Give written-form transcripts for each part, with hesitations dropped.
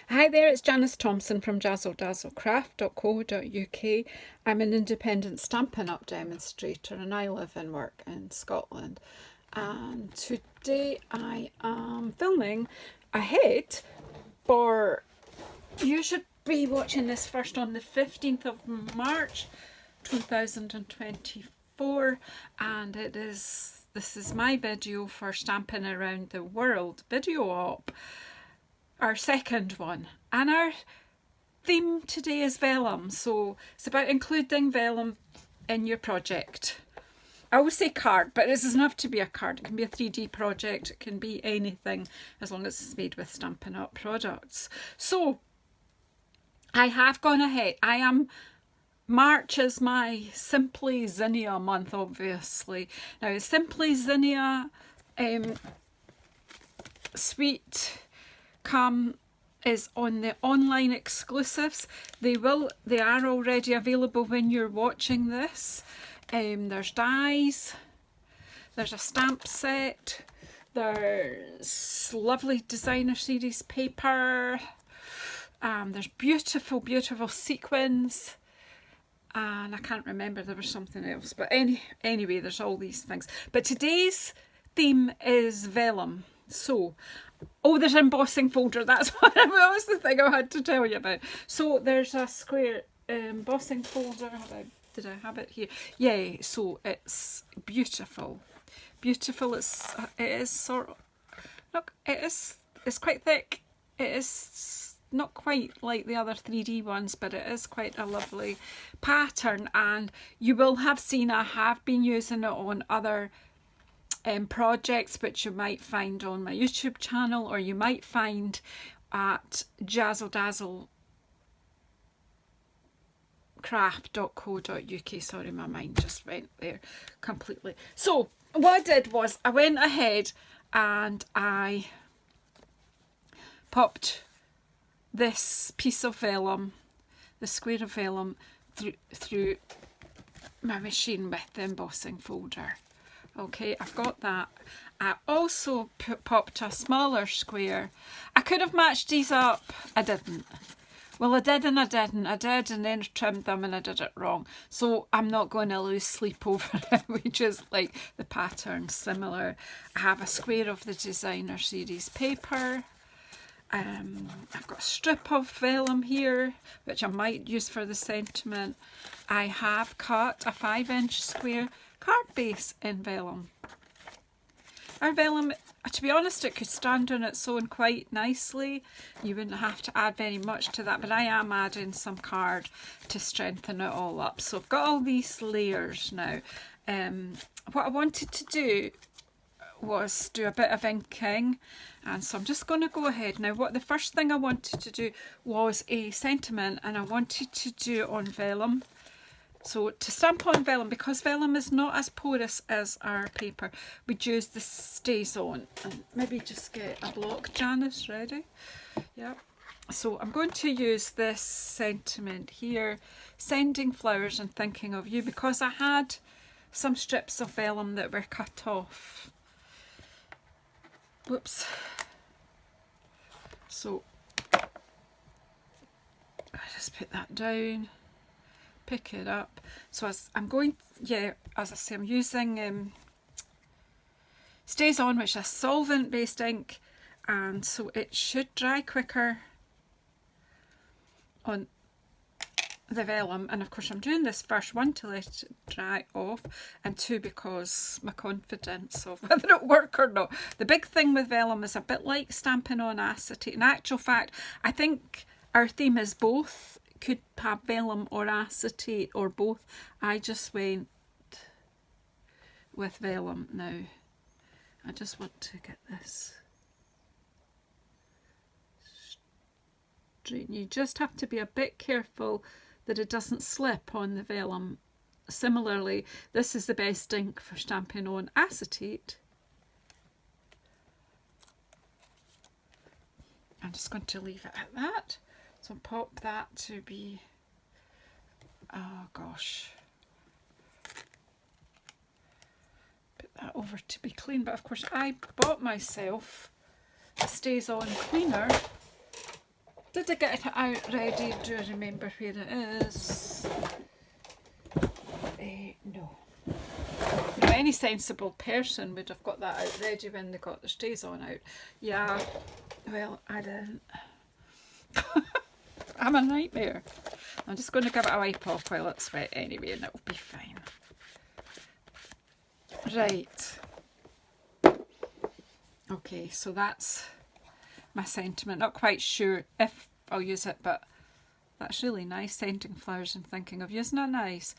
Hi there, it's Janice Thompson from JazzleDazzleCraft.co.uk. I'm an independent Stampin' Up demonstrator and I live and work in Scotland. And today I am filming ahead for, you should be watching this first on the 15th of March 2024, and this is my video for Stampin' Around the World video op. Our second one, and our theme today is vellum, so it's about including vellum in your project. I always say card, but it doesn't have to be a card. It can be a 3D project, it can be anything as long as it's made with Stampin' Up products. So I have gone ahead. March is my Simply Zinnia month, obviously. Now Simply Zinnia Sweet is on the online exclusives. They are already available when you're watching this. There's dies, there's a stamp set, there's lovely designer series paper, there's beautiful sequins, and I can't remember, there was something else, but anyway, there's all these things. But today's theme is vellum. So, there's an embossing folder. That's what that was the thing I had to tell you about. So there's a square embossing folder. Did I have it here? Yeah. So it's beautiful. It is sort of, look. It's quite thick. It is not quite like the other 3D ones, but it is quite a lovely pattern. And you will have seen I have been using it on other projects which you might find on my YouTube channel, or you might find at JazzleDazzleCraft.co.uk. Sorry, my mind just went there completely. So what I did was I went ahead and I popped this piece of vellum, the square of vellum, through my machine with the embossing folder. Okay, I've got that. I also popped a smaller square. I could have matched these up. I didn't. Well, I did and I didn't. I did and then trimmed them and I did it wrong. So I'm not going to lose sleep over it, which is like the pattern similar. I have a square of the designer series paper. I've got a strip of vellum here, which I might use for the sentiment. I have cut a 5-inch square card base in vellum. Our vellum, to be honest, it could stand on its own quite nicely. You wouldn't have to add very much to that, but I am adding some card to strengthen it all up. So I've got all these layers now. What I wanted to do was do a bit of inking, and so I'm just going to go ahead now. The first thing I wanted to do was a sentiment, and I wanted to do it on vellum. So to stamp on vellum, because vellum is not as porous as our paper, we'd use the stays on. And maybe just get a block, Janice, ready? Yep. So I'm going to use this sentiment here, sending flowers and thinking of you, because I had some strips of vellum that were cut off. Whoops. So I just put that down. Pick it up. So as I say, I'm using Stays On, which is a solvent based ink, and so it should dry quicker on the vellum. And of course I'm doing this first, one, to let it dry off, and two, because my confidence of whether it'll work or not. The big thing with vellum is a bit like stamping on acetate. In actual fact, I think our theme is both. Could have vellum or acetate or both. I just went with vellum now. I just want to get this straight. You just have to be a bit careful that it doesn't slip on the vellum. Similarly, this is the best ink for stamping on acetate. I'm just going to leave it at that. So pop that to be, oh gosh, put that over to be clean. But of course I bought myself a Stays On cleaner Did I get it out ready? Do I remember where it is? No. Now, any sensible person would have got that out ready when they got the stays on out. Yeah, well, I didn't. I'm a nightmare. I'm just going to give it a wipe off while it's wet anyway, and it'll be fine. Right. Okay, so that's my sentiment. Not quite sure if I'll use it, but that's really nice, scenting flowers and thinking of using it nice.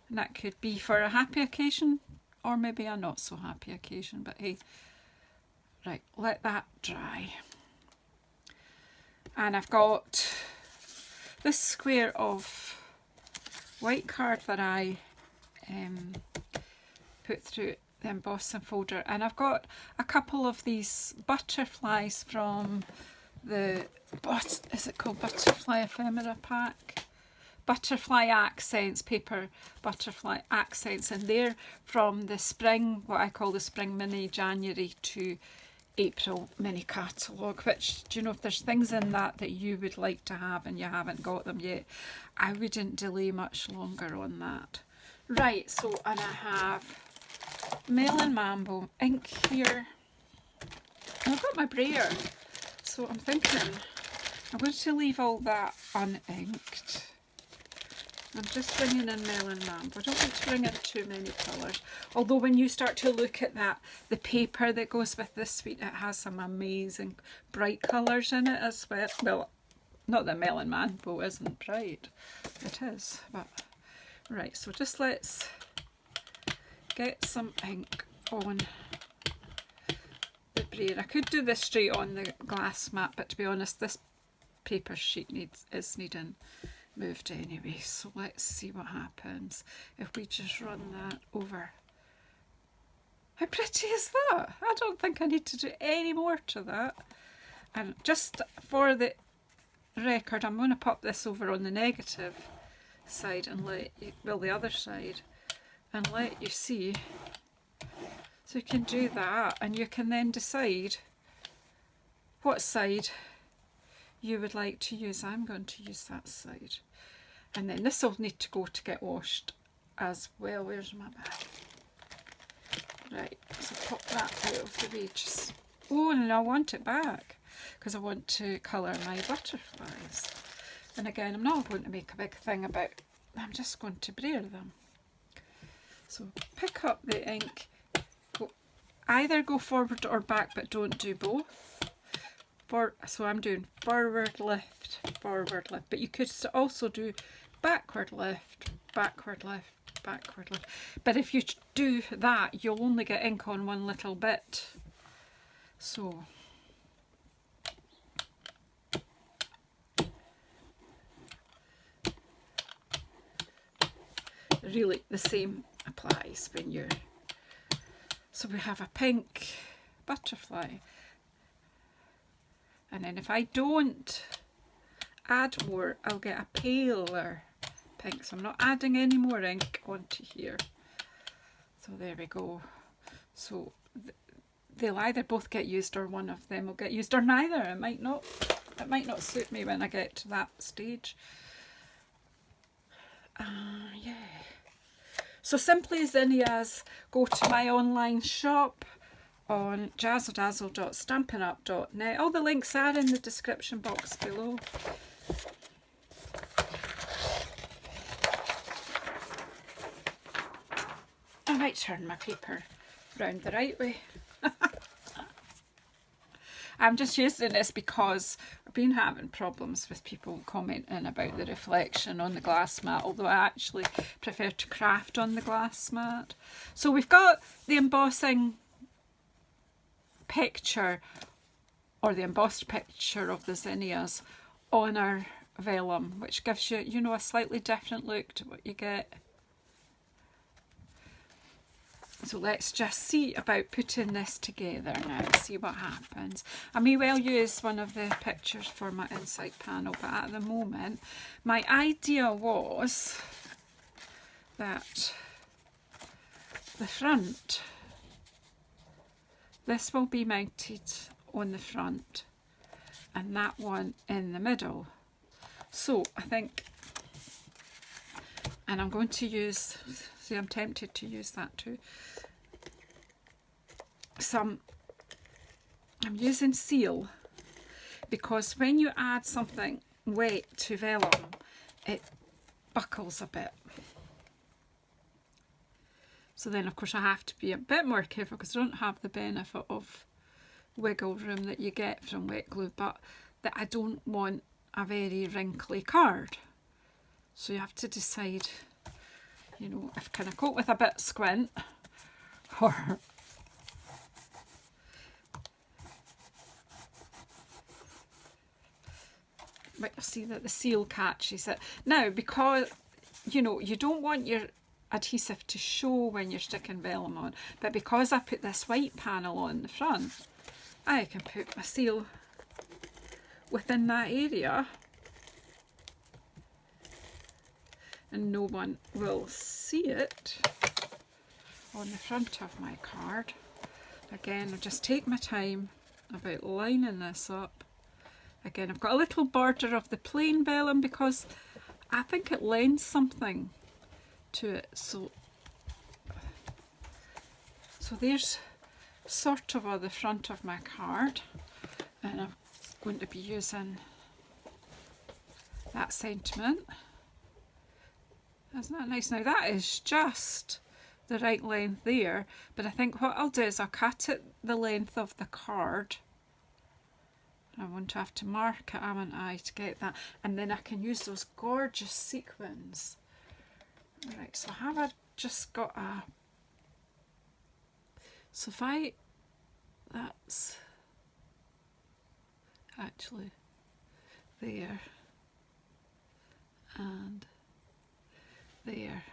And that could be for a happy occasion or maybe a not so happy occasion, but hey. Right, let that dry. And I've got this square of white card that I put through the embossing folder, and I've got a couple of these butterflies from the, what is it called, Butterfly Ephemera pack? Butterfly Accents, paper butterfly accents, and they're from the spring, what I call the spring mini January to April mini catalogue, which, do you know, if there's things in that that you would like to have and you haven't got them yet, I wouldn't delay much longer on that. Right, so, and I have Melon Mambo ink here. And I've got my brayer, so I'm thinking I'm going to leave all that uninked. I'm just bringing in Melon Mambo. I don't want to bring in too many colours. Although when you start to look at that, the paper that goes with this suite, it has some amazing bright colours in it as well. Well, not that Melon Mambo isn't bright. It is, but right, so just let's get some ink on the brayer. I could do this straight on the glass mat, but to be honest, this paper sheet is needing moved anyway, so let's see what happens if we just run that over. How pretty is that? I don't think I need to do any more to that. And just for the record, I'm going to pop this over on the negative side and let you, well, the other side, and let you see. So you can do that, and you can then decide what side you would like to use. I'm going to use that side, and then this will need to go to get washed as well. Where's my bag? Right, so pop that out of the way. Just, oh, and I want it back because I want to colour my butterflies. And again, I'm not going to make a big thing about, I'm just going to brayer them. So pick up the ink, either go forward or back, but don't do both. So I'm doing forward lift, but you could also do backward lift, backward lift, backward lift. But if you do that, you'll only get ink on one little bit. So really the same applies when you're, so we have a pink butterfly. And then if I don't add more, I'll get a paler pink. So I'm not adding any more ink onto here. So there we go. So they'll either both get used or one of them will get used, or neither. It might not suit me when I get to that stage. Yeah. So simply Zinnias, go to my online shop on JazzleDazzle.stampinup.net. All the links are in the description box below. I might turn my paper round the right way. I'm just using this because I've been having problems with people commenting about the reflection on the glass mat, although I actually prefer to craft on the glass mat. So we've got the embossing picture, or the embossed picture of the zinnias on our vellum, which gives you, you know, a slightly different look to what you get. So let's just see about putting this together now and see what happens. I may well use one of the pictures for my inside panel, but at the moment my idea was that the front, this will be mounted on the front, and that one in the middle. So I think, and I'm going to use, see, I'm tempted to use that too. I'm using seal, because when you add something wet to vellum, it buckles a bit. So then of course I have to be a bit more careful, because I don't have the benefit of wiggle room that you get from wet glue, but that I don't want a very wrinkly card. So you have to decide, you know, if can I coat with a bit squint, or but you'll see that the seal catches it. Now, because, you know, you don't want your adhesive to show when you're sticking vellum on, but because I put this white panel on the front, I can put my seal within that area and no one will see it on the front of my card. Again, I'll just take my time about lining this up. Again, I've got a little border of the plain vellum because I think it lends something to it. So there's sort of the front of my card, and I'm going to be using that sentiment. Isn't that nice? Now that is just the right length there, but I think what I'll do is I'll cut it the length of the card. I want to have to mark it, haven't I, to get that, and then I can use those gorgeous sequins. Right, so have I just got a, so if I, that's actually there and there,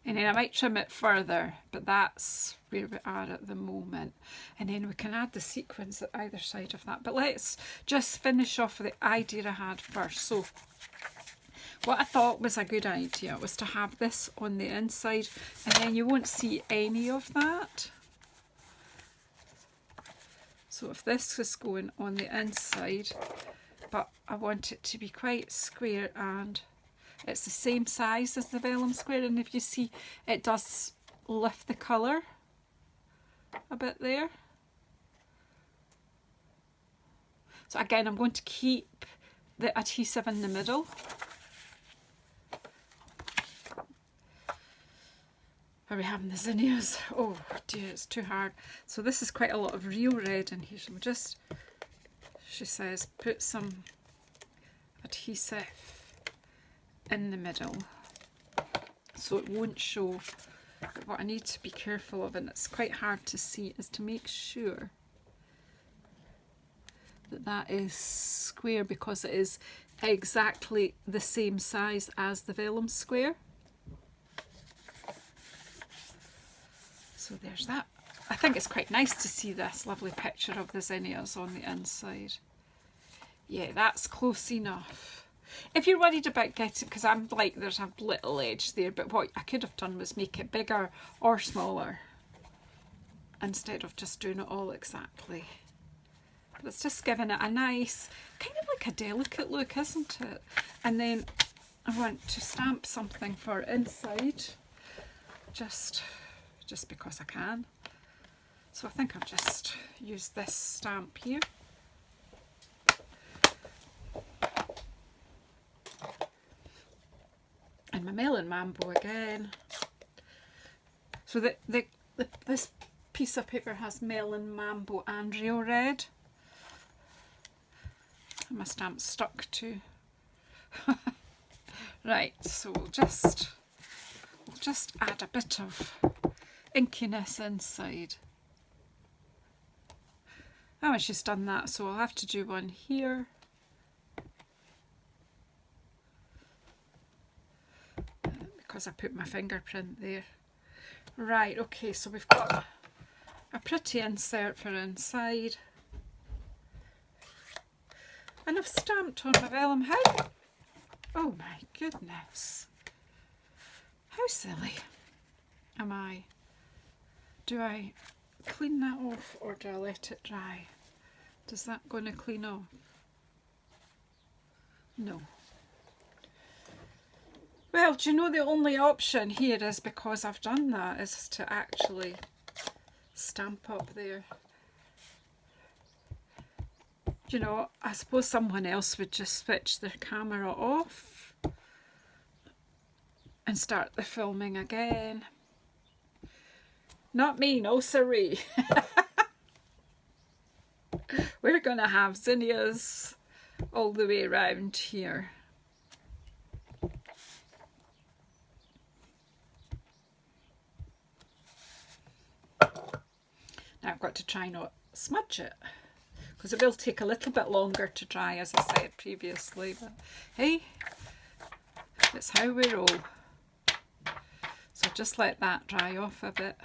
and then I might trim it further, but that's where we are at the moment, and then we can add the sequins at either side of that. But let's just finish off with the idea I had first. So what I thought was a good idea was to have this on the inside, and then you won't see any of that. So if this is going on the inside, but I want it to be quite square, and it's the same size as the vellum square, and if you see, it does lift the colour a bit there. So again, I'm going to keep the adhesive in the middle. Are we having the zinnias? Oh dear, it's too hard. So this is quite a lot of real red in here. So we'll just, she says, put some adhesive in the middle so it won't show. But what I need to be careful of, and it's quite hard to see, is to make sure that that is square, because it is exactly the same size as the vellum square. So there's that. I think it's quite nice to see this lovely picture of the zinnias on the inside. Yeah, that's close enough. If you're worried about getting, because I'm like, there's a little edge there, but what I could have done was make it bigger or smaller instead of just doing it all exactly. But it's just giving it a nice, kind of like a delicate look, isn't it? And then I want to stamp something for inside, just because I can. So I think I'll just use this stamp here. And my Melon Mambo again. So this piece of paper has Melon Mambo and Real Red. And my stamp's stuck to. Right, so we'll just add a bit of inkiness inside. Oh, she's done that, so I'll have to do one here. Because I put my fingerprint there. Right, okay, so we've got a pretty insert for inside. And I've stamped on my vellum. How? Oh my goodness. How silly am I? Do I clean that off or do I let it dry? Does that going to clean off? No. Well, do you know the only option here is, because I've done that, is to actually stamp up there. You know, I suppose someone else would just switch their camera off and start the filming again. Not me, no siree. We're going to have zinnias all the way around here. Now I've got to try not smudge it, because it will take a little bit longer to dry, as I said previously, but hey, it's how we roll. So just let that dry off a bit.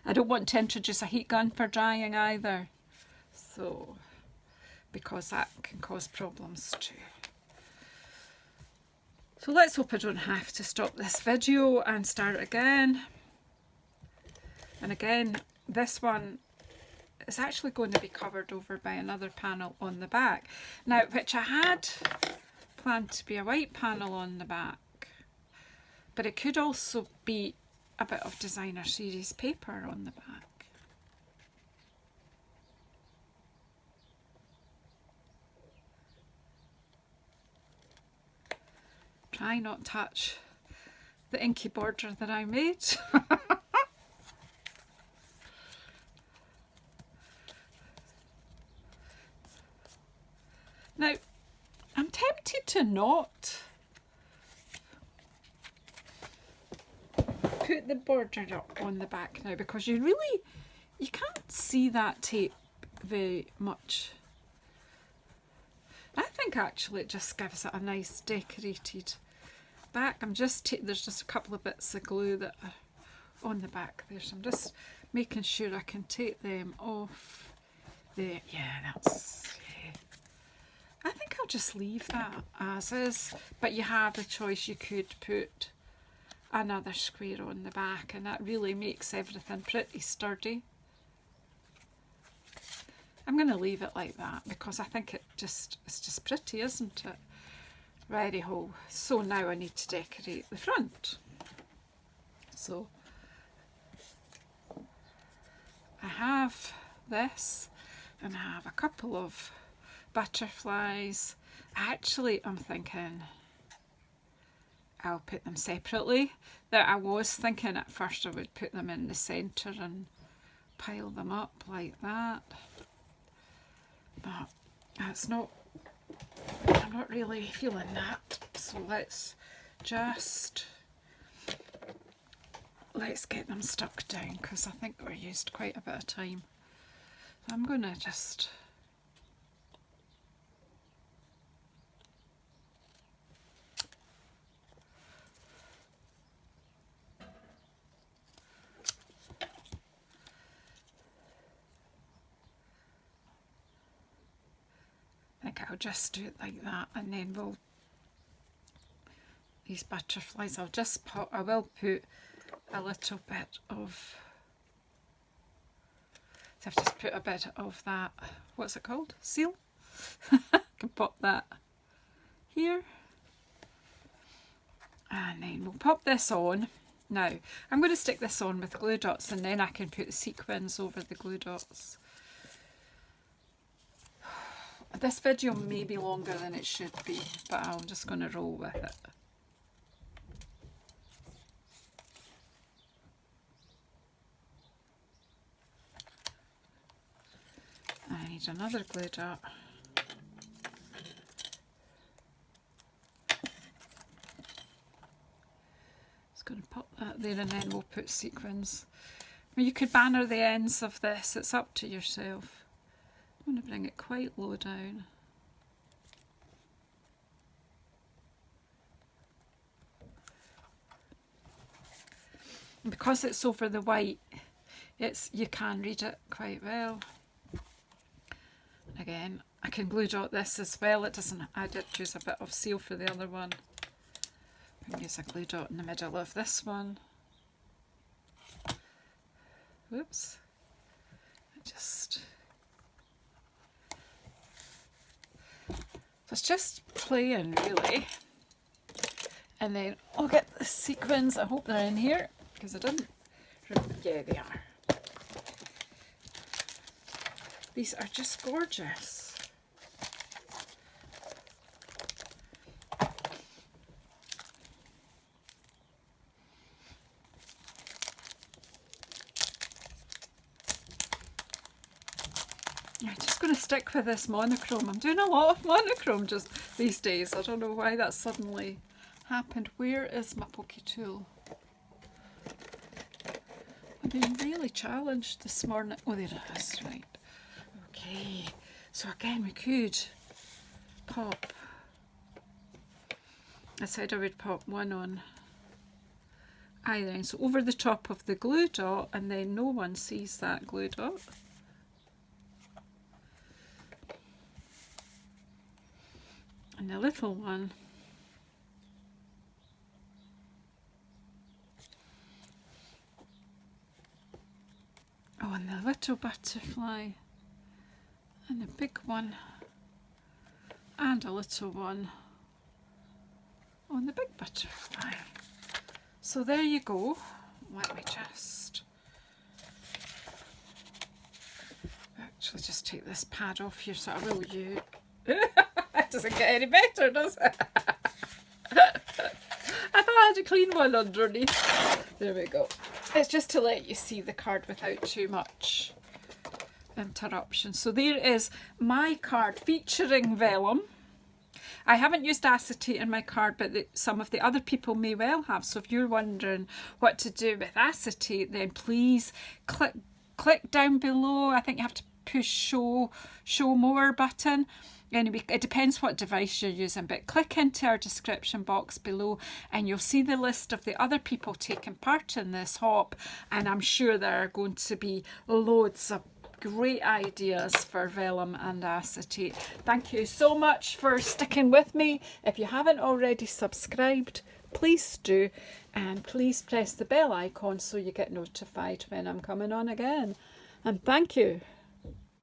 I don't want to introduce a heat gun for drying either, so, because that can cause problems too. So let's hope I don't have to stop this video and start again. And again, this one is actually going to be covered over by another panel on the back. Now, which I had planned to be a white panel on the back, but it could also be a bit of designer series paper on the back. Try not touch the inky border that I made. Now, I'm tempted to not put the border up on the back now, because you can't see that tape very much. I think actually it just gives it a nice decorated back. there's just a couple of bits of glue that are on the back there, so I'm just making sure I can take them off there. Yeah, I think I'll just leave that as is, but you have the choice. You could put another square on the back, and that really makes everything pretty sturdy. I'm going to leave it like that because I think it's just pretty, isn't it? Righty-ho. So now I need to decorate the front. So I have this, and I have a couple of butterflies. Actually, I'm thinking I'll put them separately. I was thinking at first I would put them in the centre and pile them up like that. But I'm not really feeling that. So let's get them stuck down, because I think we're used quite a bit of time. So I'm going to just I'll just do it like that, and then these butterflies, I will put a little bit of, so I've just put a bit of that, what's it called? Seal? I can pop that here. And then we'll pop this on. Now, I'm going to stick this on with glue dots, and then I can put the sequins over the glue dots. This video may be longer than it should be, but I'm just going to roll with it. I need another glue dot. Just going to pop that there, and then we'll put sequins. I mean, you could banner the ends of this, it's up to yourself. I'm going to bring it quite low down. And because it's over the white, you can read it quite well. Again, I can glue dot this as well. I did use a bit of seal for the other one. I'm going to use a glue dot in the middle of this one. Whoops. So it's just playing really. And then I'll get the sequins. I hope they're in here because I didn't. Yeah, they are. These are just gorgeous. I'm just going to stick with this monochrome. I'm doing a lot of monochrome just these days. I don't know why that suddenly happened. Where is my pokey tool? I've been really challenged this morning. Oh, there it is, right. Okay, so again we could pop. I said I would pop one on either end. So over the top of the glue dot, and then no one sees that glue dot. And the little one and the little butterfly, and the big one, and a little one on the big butterfly. So there you go. Let me just actually just take this pad off here so I will use. It doesn't get any better, does it? I thought I had a clean one underneath. There we go. It's just to let you see the card without too much interruption. So there is my card featuring vellum. I haven't used acetate in my card, but some of the other people may well have. So if you're wondering what to do with acetate, then please click down below. I think you have to push show more button. Anyway, it depends what device you're using, but click into our description box below and you'll see the list of the other people taking part in this hop, and I'm sure there are going to be loads of great ideas for vellum and acetate. Thank you so much for sticking with me. If you haven't already subscribed, please do, and please press the bell icon so you get notified when I'm coming on again. And thank you.